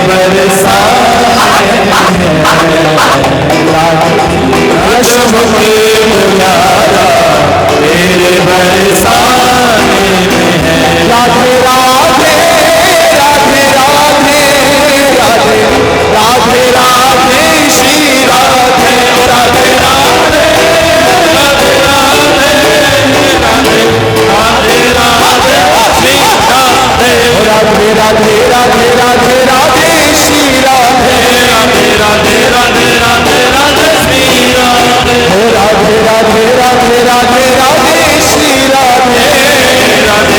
बरसाने में यशोमती मुरारा तेरे बरसाने में है। राधे राधे राधे राधे राधे राधे राधे श्री राधे राधे राधे राधे राधे राधे राधे राधे श्री राधे राधे राधे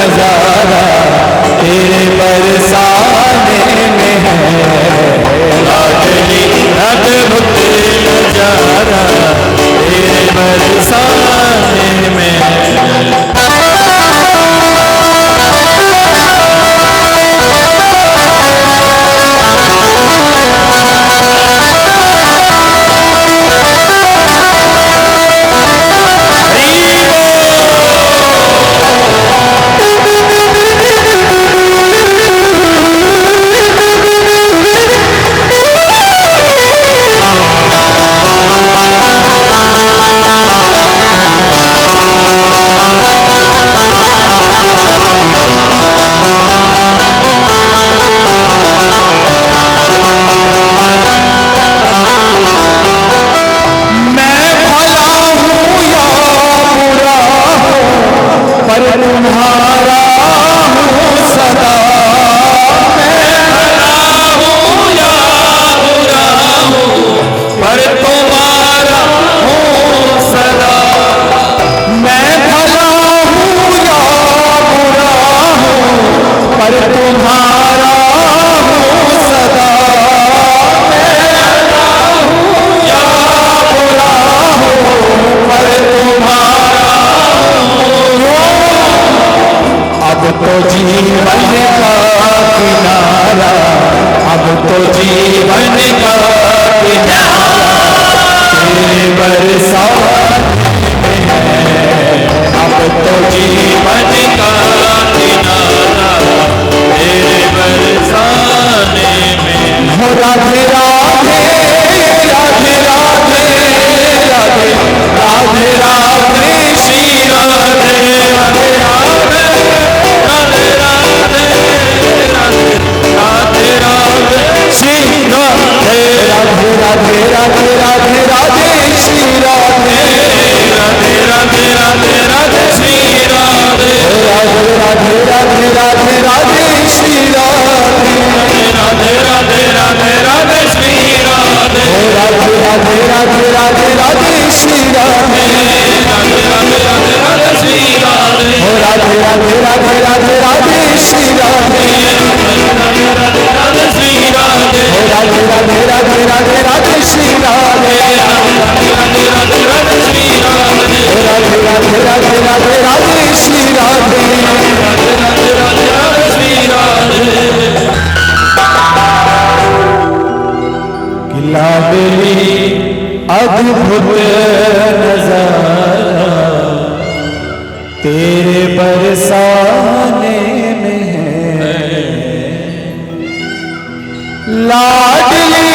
राधे राधे राधे श्री राधे राधे राधे राधे राधे राधे श्री राधे राधे राधे राधे राधे राधे श्री राधे राधे राधे राधे राधे श्री राधे। लाडली अद्भुत नजारा तेरे बरसाने में है। लाडली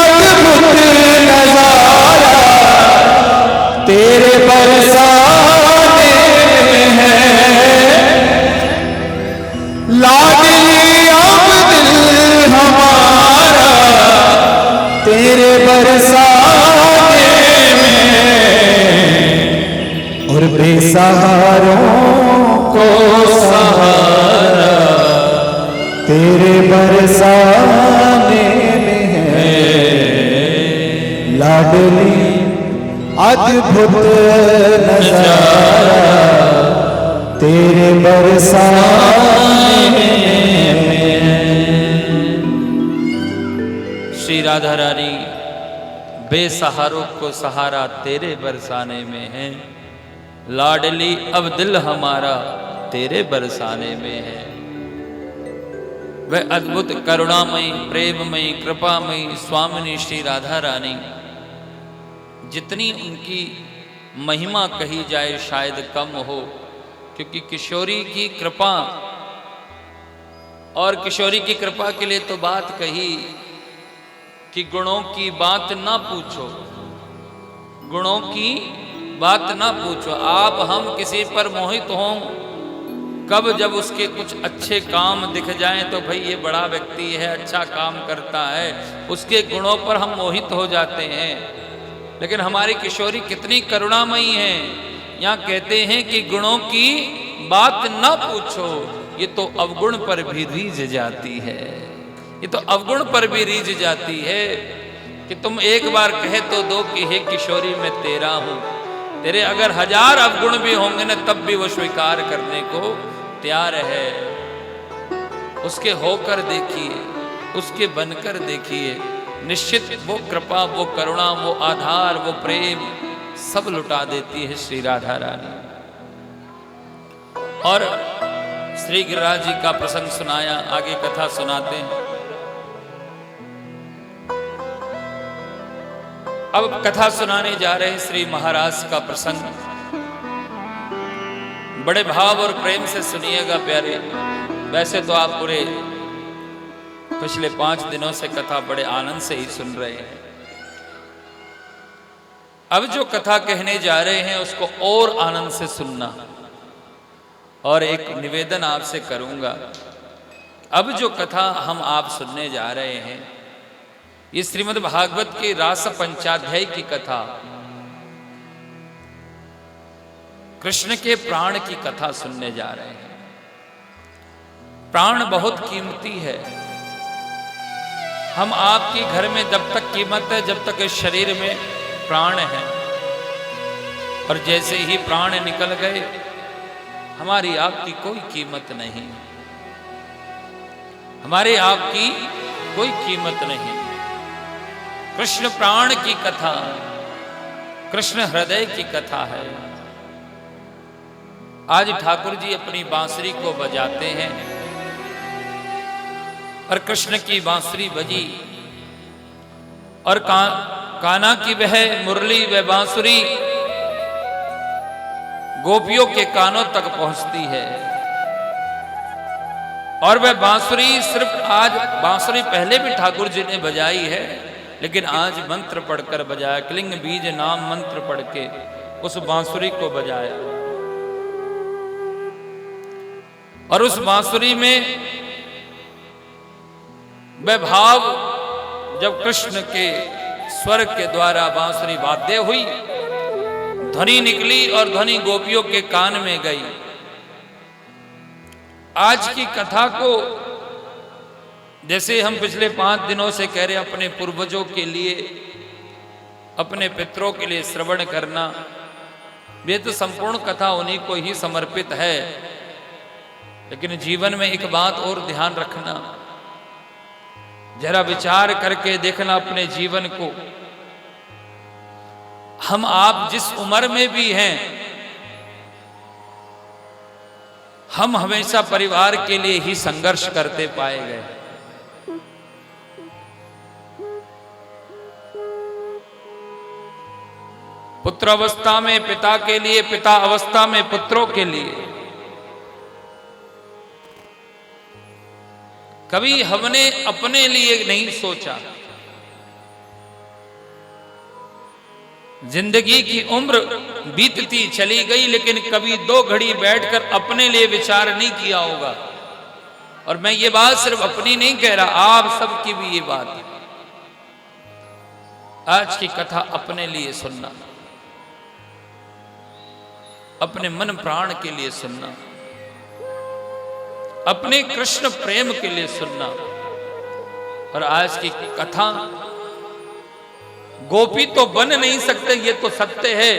अद्भुत नजारा तेरे बरसाने में है। अद्भुत नजारा तेरे बरसाने में है। लाडली अद्भुत नजारा तेरे बरसाने में है। लाडली अब दिल हमारा तेरे बरसाने में और बेसहारों को सहारा तेरे बरसाने में है। लाडली अद्भुत नजारा तेरे बरसाने में। श्री राधा रानी बेसहारों को सहारा तेरे बरसाने में है। लाडली अब दिल हमारा तेरे बरसाने में है। वह अद्भुत करुणामयी प्रेममयी कृपामयी स्वामिनी श्री राधा रानी जितनी उनकी महिमा कही जाए शायद कम हो, क्योंकि किशोरी की कृपा, और किशोरी की कृपा के लिए तो बात कही कि गुणों की बात ना पूछो, गुणों की बात ना पूछो। आप हम किसी पर मोहित हों कब, जब उसके कुछ अच्छे काम दिख जाएं तो भाई ये बड़ा व्यक्ति है, अच्छा काम करता है, उसके गुणों पर हम मोहित हो जाते हैं। लेकिन हमारी किशोरी कितनी करुणामयी है। यहाँ कहते हैं कि गुणों की बात ना पूछो, ये तो अवगुण पर भी रीझ जाती है, ये तो अवगुण पर भी रीझ जाती है। कि तुम एक बार कहे तो दो कि हे किशोरी मैं तेरा हूं, तेरे अगर 1000 अवगुण भी होंगे ना तब भी वो स्वीकार करने को तैयार है। उसके होकर देखिए, उसके बनकर देखिए, निश्चित वो कृपा, वो करुणा, वो आधार, वो प्रेम सब लुटा देती है श्री राधा रानी। और श्री गिरिराज जी का प्रसंग सुनाया, आगे कथा सुनाते हैं। अब कथा सुनाने जा रहे हैं श्री महाराज का प्रसंग। बड़े भाव और प्रेम से सुनिएगा प्यारे। वैसे तो आप पूरे पिछले 5 दिनों से कथा बड़े आनंद से ही सुन रहे हैं। अब जो कथा कहने जा रहे हैं उसको और आनंद से सुनना। और एक निवेदन आपसे करूंगा, अब जो कथा हम आप सुनने जा रहे हैं ये श्रीमद् भागवत की रास पंचाध्याय की कथा, कृष्ण के प्राण की कथा सुनने जा रहे हैं। प्राण बहुत कीमती है। हम आपके घर में जब तक कीमत है जब तक इस शरीर में प्राण है, और जैसे ही प्राण निकल गए हमारी आपकी कोई कीमत नहीं, हमारे आपकी कोई कीमत नहीं। कृष्ण प्राण की कथा, कृष्ण हृदय की कथा है। आज ठाकुर जी अपनी बांसुरी को बजाते हैं और कृष्ण की बांसुरी बजी, और कान्हा की वह मुरली व बांसुरी गोपियों के कानों तक पहुंचती है। और वह बांसुरी सिर्फ आज, बांसुरी पहले भी ठाकुर जी ने बजाई है, लेकिन आज मंत्र पढ़कर बजाया, क्लिंग बीज नाम मंत्र पढ़ के उस बांसुरी को बजाया। और उस बांसुरी में वह भाव, जब कृष्ण के स्वर के द्वारा बांसुरी वाद्य हुई, ध्वनि निकली और ध्वनि गोपियों के कान में गई। आज की कथा को जैसे हम पिछले 5 दिनों से कह रहे, अपने पूर्वजों के लिए, अपने पितरों के लिए श्रवण करना, ये तो संपूर्ण कथा उन्हीं को ही समर्पित है। लेकिन जीवन में एक बात और ध्यान रखना, जरा विचार करके देखना अपने जीवन को। हम आप जिस उम्र में भी हैं, हम हमेशा परिवार के लिए ही संघर्ष करते पाए गए। पुत्र अवस्था में पिता के लिए, पिता अवस्था में पुत्रों के लिए। कभी हमने अपने लिए नहीं सोचा। जिंदगी की उम्र बीतती चली गई, लेकिन कभी 2 घड़ी बैठकर अपने लिए विचार नहीं किया होगा। और मैं ये बात सिर्फ अपनी नहीं कह रहा, आप सबकी भी ये बात है। आज की कथा अपने लिए सुनना, अपने मन प्राण के लिए सुनना, अपने कृष्ण प्रेम के लिए सुनना। और आज की कथा, गोपी तो बन नहीं सकते, ये तो सत्य है,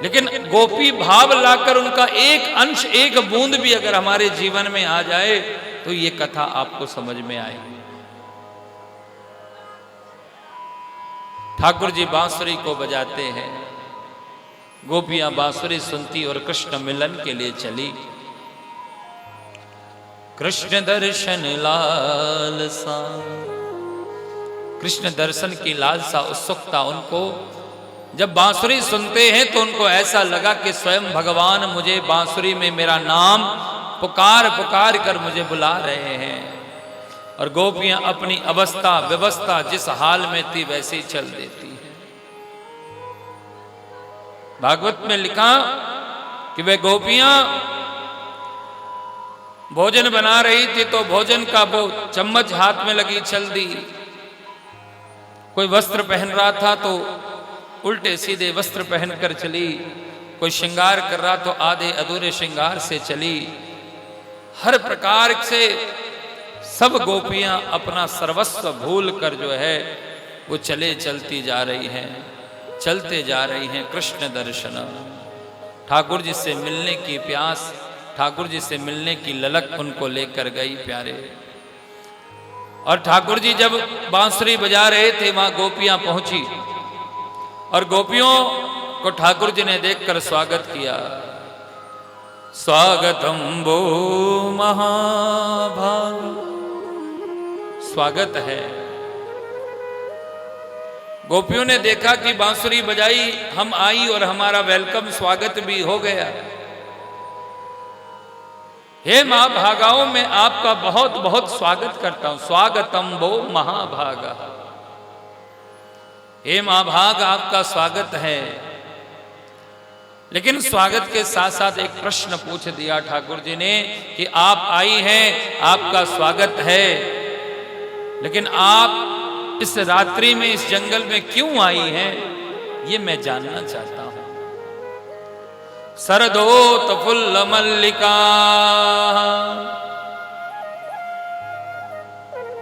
लेकिन गोपी भाव लाकर उनका एक अंश, एक बूंद भी अगर हमारे जीवन में आ जाए तो ये कथा आपको समझ में आएगी। ठाकुर जी बांसुरी को बजाते हैं, गोपियां बांसुरी सुनती और कृष्ण मिलन के लिए चली। कृष्ण दर्शन लालसा, कृष्ण दर्शन की लालसा, उत्सुकता उनको जब बांसुरी सुनते हैं तो उनको ऐसा लगा कि स्वयं भगवान मुझे बांसुरी में मेरा नाम पुकार पुकार कर मुझे बुला रहे हैं। और गोपियां अपनी अवस्था व्यवस्था जिस हाल में थी वैसे ही चल देती है। भागवत में लिखा कि वे गोपियां भोजन बना रही थी तो भोजन का वो चम्मच हाथ में लगी चल दी। कोई वस्त्र पहन रहा था तो उल्टे सीधे वस्त्र पहनकर चली। कोई श्रृंगार कर रहा तो आधे अधूरे श्रृंगार से चली। हर प्रकार से सब गोपियां अपना सर्वस्व भूल कर जो है वो चलती जा रही हैं, चलते जा रही हैं। कृष्ण दर्शन, ठाकुर जी से मिलने की प्यास, ठाकुर जी से मिलने की ललक उनको लेकर गई प्यारे। और ठाकुर जी जब बांसुरी बजा रहे थे वहां गोपियां पहुंची और गोपियों को ठाकुर जी ने देखकर स्वागत किया। स्वागतम वो महाभाग, स्वागत है। गोपियों ने देखा कि बांसुरी बजाई, हम आई और हमारा वेलकम स्वागत भी हो गया। हे महाभागाओं, मैं आपका बहुत बहुत स्वागत करता हूं। स्वागतम वो महाभागा, हे महाभाग आपका स्वागत है। लेकिन स्वागत के साथ साथ एक प्रश्न पूछ दिया ठाकुर जी ने कि आप आई हैं, आपका स्वागत है, लेकिन आप इस रात्रि में इस जंगल में क्यों आई हैं, ये मैं जानना चाहता हूं। सरदोत फुल्ल मल्लिका,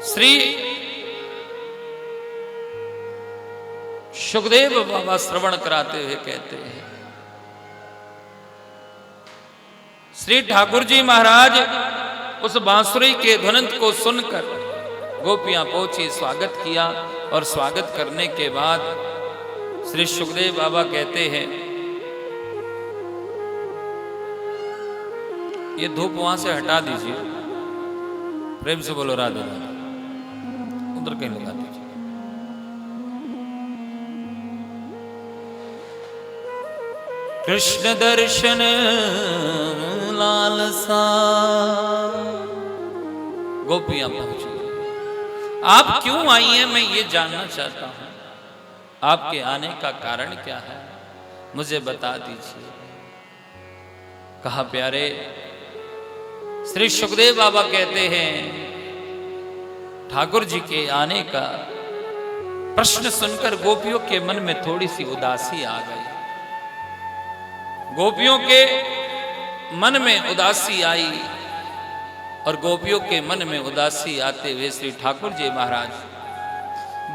श्री सुखदेव बाबा श्रवण कराते हुए कहते हैं, श्री ठाकुर जी महाराज उस बांसुरी के ध्वनित को सुनकर गोपियां पहुंची, स्वागत किया। और स्वागत करने के बाद श्री सुखदेव बाबा कहते हैं, ये धूप वहां से हटा दीजिए, प्रेम से बोलो राधे राधे, उधर कहीं लगा दीजिए। कृष्ण दर्शन लालसा, गोपियां पहुंची। आप क्यों आई हैं, मैं ये जानना चाहता हूं। आपके आने का कारण क्या है, मुझे बता दीजिए। कहा प्यारे, श्री सुखदेव बाबा कहते हैं, ठाकुर जी के आने का प्रश्न सुनकर गोपियों के मन में थोड़ी सी उदासी आ गई। गोपियों के मन में उदासी आई और गोपियों के मन में उदासी आते हुए श्री ठाकुर जी महाराज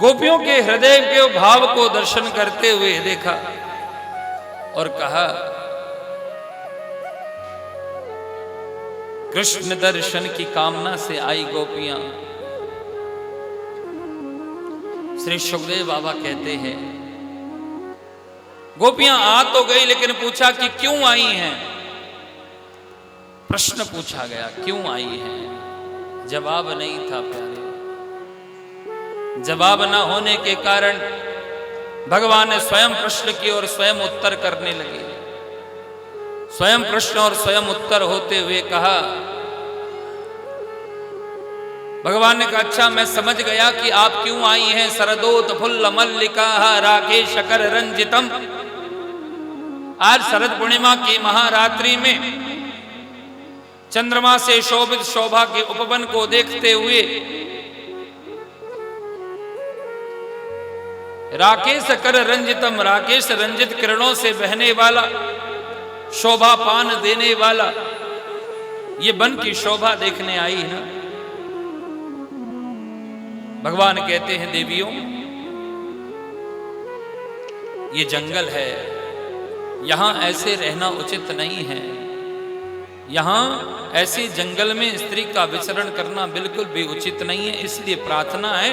गोपियों के हृदय के भाव को दर्शन करते हुए देखा और कहा, कृष्ण दर्शन की कामना से आई गोपियां। श्री सुखदेव बाबा कहते हैं, गोपियां आ तो गई लेकिन पूछा कि क्यों आई हैं। प्रश्न पूछा गया, क्यों आई हैं। जवाब नहीं था प्यारे। जवाब न होने के कारण भगवान ने स्वयं प्रश्न की और स्वयं उत्तर करने लगे। स्वयं प्रश्न और स्वयं उत्तर होते हुए कहा, भगवान ने कहा, अच्छा मैं समझ गया कि आप क्यों आई हैं। सरदोत फुल्ल मल्लिका राकेश कर रंजितम, आज शरद पूर्णिमा की महारात्रि में चंद्रमा से शोभित शोभा के उपवन को देखते हुए राकेश कर रंजितम, राकेश रंजित किरणों से बहने वाला, शोभा पान देने वाला ये वन की शोभा देखने आई है ना। भगवान कहते हैं, देवियों ये जंगल है, यहां ऐसे रहना उचित नहीं है। यहां ऐसे जंगल में स्त्री का विचरण करना बिल्कुल भी उचित नहीं है। इसलिए प्रार्थना है,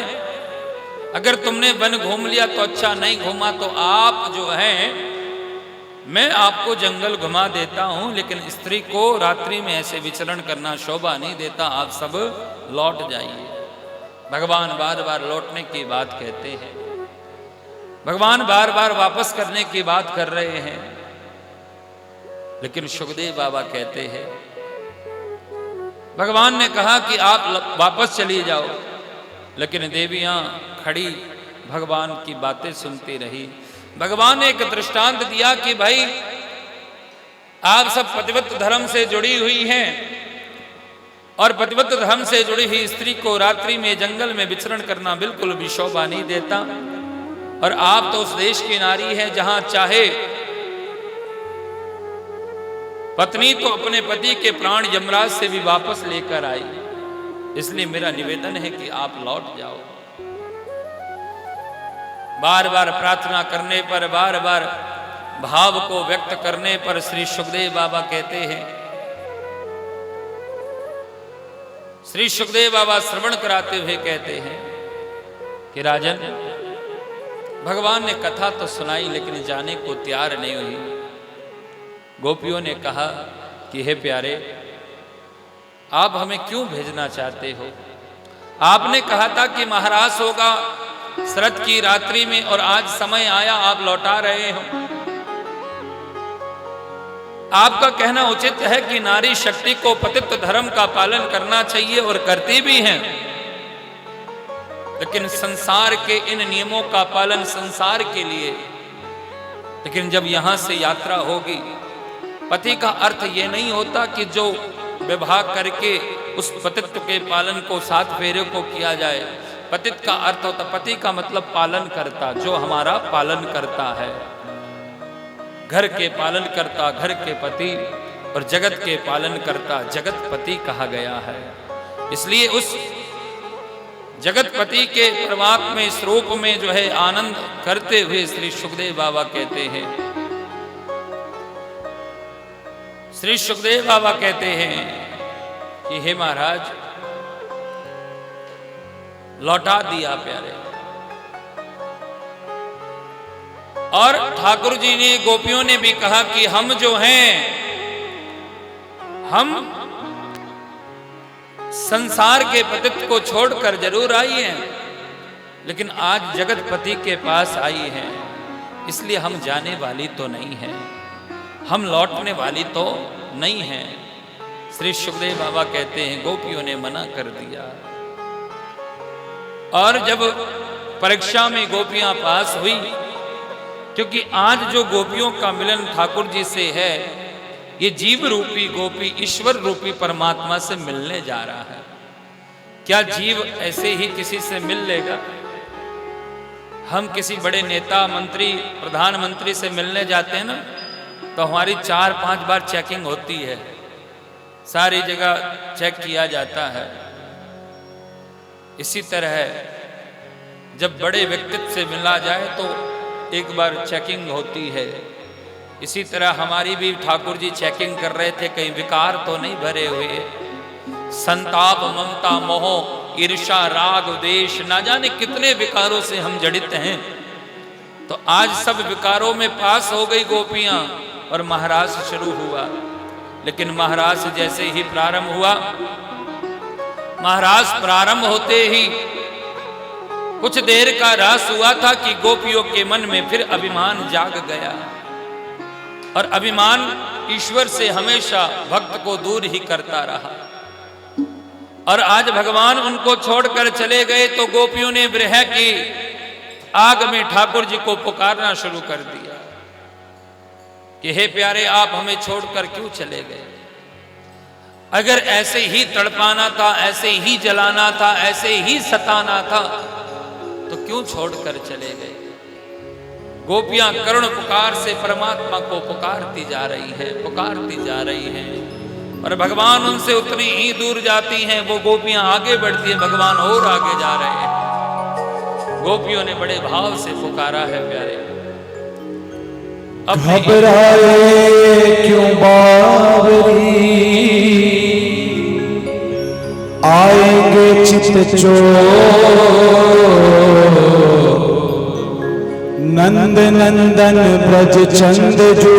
अगर तुमने वन घूम लिया तो अच्छा, नहीं घूमा तो आप जो हैं, मैं आपको जंगल घुमा देता हूं, लेकिन स्त्री को रात्रि में ऐसे विचरण करना शोभा नहीं देता। आप सब लौट जाइए। भगवान बार बार लौटने की बात कहते हैं। भगवान बार बार वापस करने की बात कर रहे हैं, लेकिन सुखदेव बाबा कहते हैं, भगवान ने कहा कि आप वापस चली जाओ, लेकिन देवियां खड़ी भगवान की बातें सुनती रही। भगवान ने एक दृष्टांत दिया कि भाई आप सब पतिव्रत धर्म से जुड़ी हुई हैं, और पतिव्रत धर्म से जुड़ी हुई स्त्री को रात्रि में जंगल में विचरण करना बिल्कुल भी शोभा नहीं देता, और आप तो उस देश की नारी हैं जहां चाहे पत्नी तो अपने पति के प्राण यमराज से भी वापस लेकर आई, इसलिए मेरा निवेदन है कि आप लौट जाओ। बार बार प्रार्थना करने पर, बार बार भाव को व्यक्त करने पर श्री सुखदेव बाबा कहते हैं, श्री सुखदेव बाबा श्रवण कराते हुए कहते हैं कि राजन, भगवान ने कथा तो सुनाई लेकिन जाने को तैयार नहीं हुई। गोपियों ने कहा कि हे प्यारे, आप हमें क्यों भेजना चाहते हो? आपने कहा था कि महाराज होगा शरद की रात्रि में, और आज समय आया आप लौटा रहे हो। आपका कहना उचित है कि नारी शक्ति को पतित्व धर्म का पालन करना चाहिए, और करती भी हैं, लेकिन संसार के इन नियमों का पालन संसार के लिए। लेकिन जब यहां से यात्रा होगी, पति का अर्थ ये नहीं होता कि जो विवाह करके उस पतित्व के पालन को, 7 फेरे को किया जाए। पतित का अर्थ होता, पति का मतलब पालन करता, जो हमारा पालन करता है, घर के पालन करता, घर के पति, और जगत के पालन करता, जगत पति कहा गया है। इसलिए उस जगत पति के परमात्मा स्वरूप में जो है आनंद करते हुए श्री सुखदेव बाबा कहते हैं, श्री सुखदेव बाबा कहते हैं कि हे महाराज, लौटा दिया प्यारे। और ठाकुर जी ने, गोपियों ने भी कहा कि हम जो हैं, हम संसार के पतित्व को छोड़कर जरूर आई हैं, लेकिन आज जगतपति के पास आई हैं, इसलिए हम जाने वाली तो नहीं है, हम लौटने वाली तो नहीं है। श्री सुखदेव बाबा कहते हैं, गोपियों ने मना कर दिया। और जब परीक्षा में गोपियां पास हुई, क्योंकि आज जो गोपियों का मिलन ठाकुर जी से है, ये जीव रूपी गोपी ईश्वर रूपी परमात्मा से मिलने जा रहा है। क्या जीव ऐसे ही किसी से मिल लेगा? हम किसी बड़े नेता, मंत्री, प्रधानमंत्री से मिलने जाते हैं ना, तो हमारी 4-5 बार चेकिंग होती है, सारी जगह चेक किया जाता है। इसी तरह जब बड़े व्यक्तित्व से मिला जाए तो एक बार चेकिंग होती है। इसी तरह हमारी भी ठाकुर जी चेकिंग कर रहे थे, कहीं विकार तो नहीं भरे हुए, संताप, ममता, मोह, ईर्ष्या, राग, द्वेष, ना जाने कितने विकारों से हम जड़ित हैं। तो आज सब विकारों में पास हो गई गोपियां, और महाराज शुरू हुआ। लेकिन महाराज जैसे ही प्रारंभ हुआ, महाराज प्रारंभ होते ही कुछ देर का रास हुआ था कि गोपियों के मन में फिर अभिमान जाग गया, और अभिमान ईश्वर से हमेशा भक्त को दूर ही करता रहा। और आज भगवान उनको छोड़कर चले गए, तो गोपियों ने विरह की आग में ठाकुर जी को पुकारना शुरू कर दिया कि हे प्यारे, आप हमें छोड़कर क्यों चले गए? अगर ऐसे ही तड़पाना था, ऐसे ही जलाना था, ऐसे ही सताना था, तो क्यों छोड़कर चले गए? गोपियां करुण पुकार से परमात्मा को पुकारती जा रही है, पुकारती जा रही हैं, और भगवान उनसे उतनी ही दूर जाती हैं। वो गोपियां आगे बढ़ती हैं, भगवान और आगे जा रहे हैं। गोपियों ने बड़े भाव से पुकारा है प्यारे। अब घबराए क्यों बावरी, आएंगे चित चोर, नंद नंदन ब्रज चंद जो,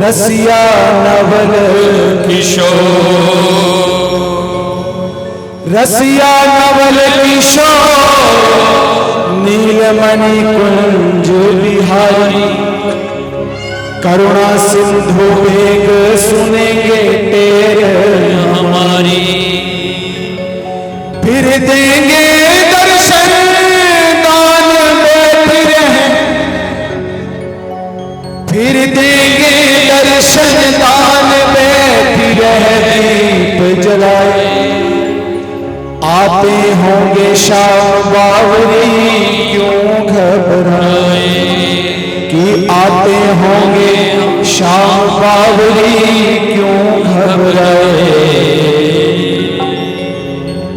रसिया नवल किशोर, रसिया नवल किशोर, नीलमणि कुंज बिहारी करुणा सिंधु वेग सुनेंगे तेरे हमारी, फिर देंगे दर्शन दान में फिर देंगे दर्शन दान में दीप जलाए। आते होंगे शाम बावरी क्यों घबराए, कि आते होंगे शाम बावरी क्यों घबराए।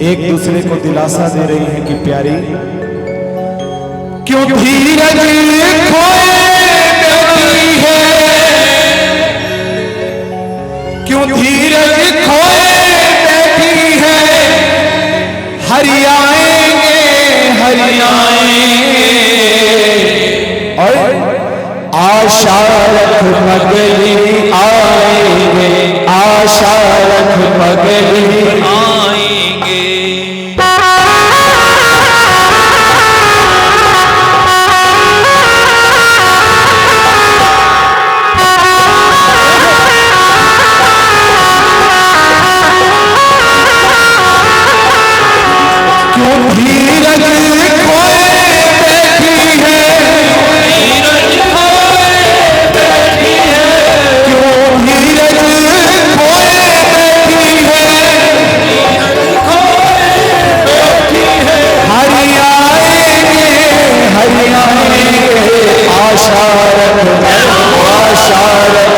एक दूसरे को दिलासा दे रही है कि प्यारी क्यों धीरज खोए बैठी है, क्यों धीरज खोए बैठी है। हरि आएंगे हरि आएंगे और आशा रख पगली आएंगे, आशा रख पगली आएंगे। क्यों धीरज खोए बैठी है, धीरज खोए बैठी है, क्यों धीरज खोए बैठी है। धीरज खोए बैठी है। हरि आएंगे हरि आएंगे, आशा रख आशा रख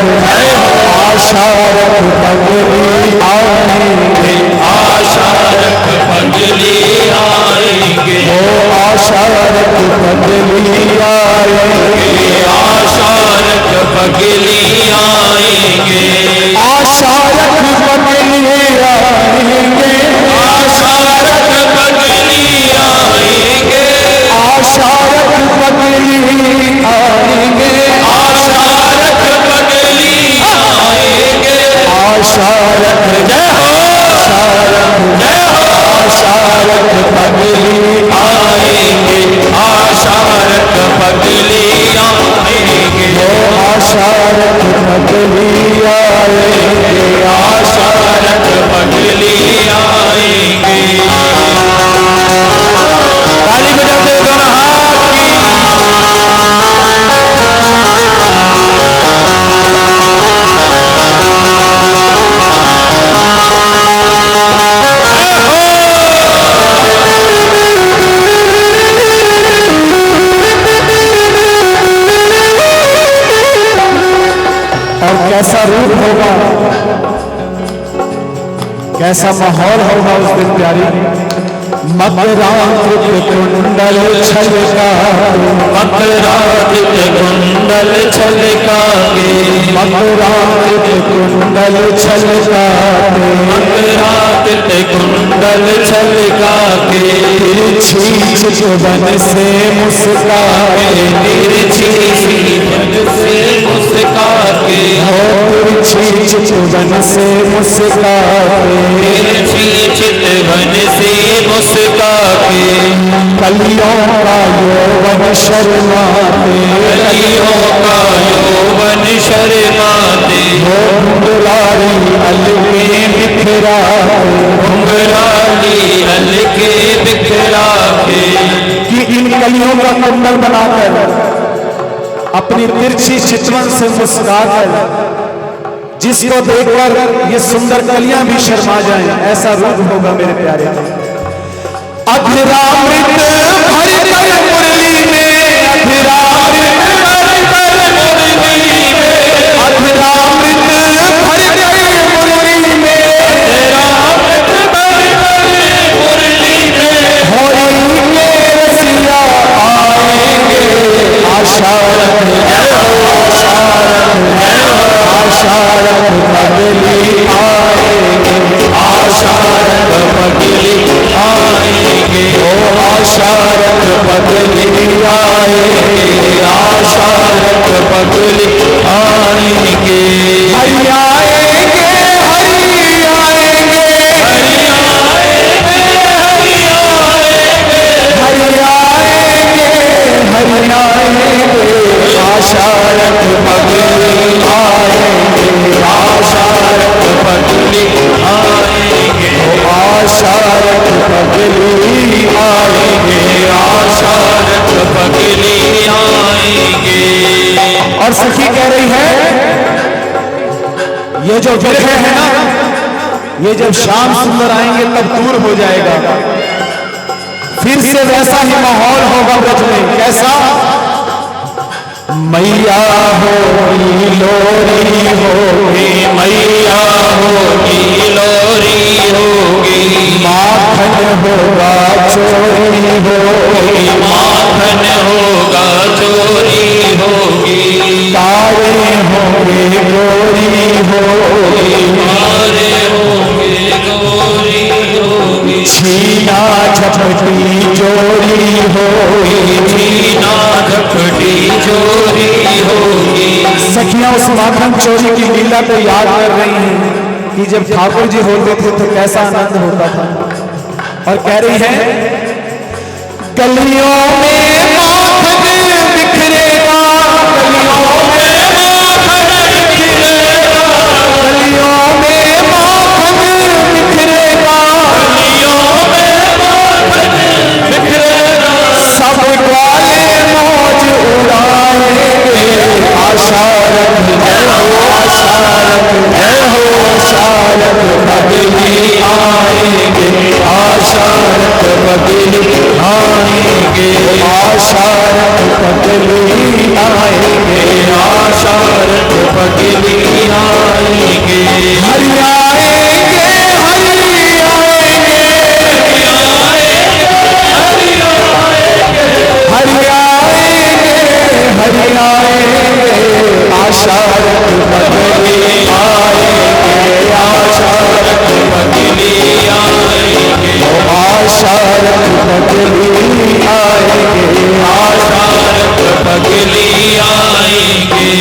आशा रख पगली आएंगे, आशा रख पगली आएंगे, ओ आशा रख पगली आएंगे, आशा रख पगली आएंगे, आशा रख पगली आएंगे, आशा रख पगली आएंगे, आशा रख पगली आएंगे, आशा रख पगली आएंगे, आशा रख जय हो आशा रख पगली आएंगे, आशा रख पगली आएंगे, आशा रख पगली आएंगे, आशा रख पगली आएंगे। ताली बजाते दोनों हाथ की। और कैसा रूप होगा, कैसा माहौल होगा उस दिन प्यारी। मकरांकित कुंडल छलकाए, मकरांकित कुंडल छलकाए, मकरांकित कुंडल छलकाए, मकरांकित कुंडल छलकाए, तिरछी चितवन से मुस्काए, तिरछी चितवन से मुस्काए, हो तिरछी चितवन से मुस्काए, तिरछी चितवन से मुस्काए, कलियों का यौवन शर्माते, कलियों का यौवन शर्माते, हो घुंघराली अलके बिखराते, घुंघराली अलके बिखराते, कि इन कलियों का कुंडल बनाकर अपनी तिरछी चितवन से मुस्कुराकर जिसको देखकर ये सुंदर कलियां भी शर्मा जाएं, ऐसा रूप होगा मेरे प्यारे। अधरामृत भर कर मुरली में, अधरामृत भर कर मुरली में, अधरामृत भर कर मुरली में, अधरामृत भर कर मुरली में, होएंगे रसिया आएंगे, आशा रख आशा रख पगली आएंगे, आशा रख पगली आएंगे, ओ आशा ये जो विरह है ना, ये जब श्याम सुंदर आएंगे तब दूर हो जाएगा। फिर से वैसा ही माहौल होगा ब्रज में। कैसा? मैया होगी लोरी होगी, मैया होगी लोरी होगी, माखन होगा चोरी होगी, माखन होगा चोरी होगी, तारे होंगे गोरी होगी, तारे होंगे गोरी होगी, छीना झपटी जोड़ी होगी, छीना झपटी चोरी होगी। सखियां उस माखन चोरी की लीला को याद कर रही हैं कि जब ठाकुर जी होते थे तो कैसा आनंद होता था। और कह रही है, गलियों में माखन बिखरेगा, गलियों में माखन बिखरेगा, गलियों में माखन बिखरेगा, गलियों में माखन बिखरेगा, सब ग्वाले मौज उड़ाएंगे, आशा रख जय हो, आशा रख जय हो, आशा रख बदली आएंगे, आशा रख बदली आएंगे, आशा रख बदली आएंगे, आशा रख बदली आएंगे, हरि आएंगे, हरि आएंगे, हरि आएंगे, हरि आएंगे, आशा रख बदली आएंगे, आशा रख बदली आएंगे, आशा रख बदली आएंगे, आशा रख बदली आएंगे।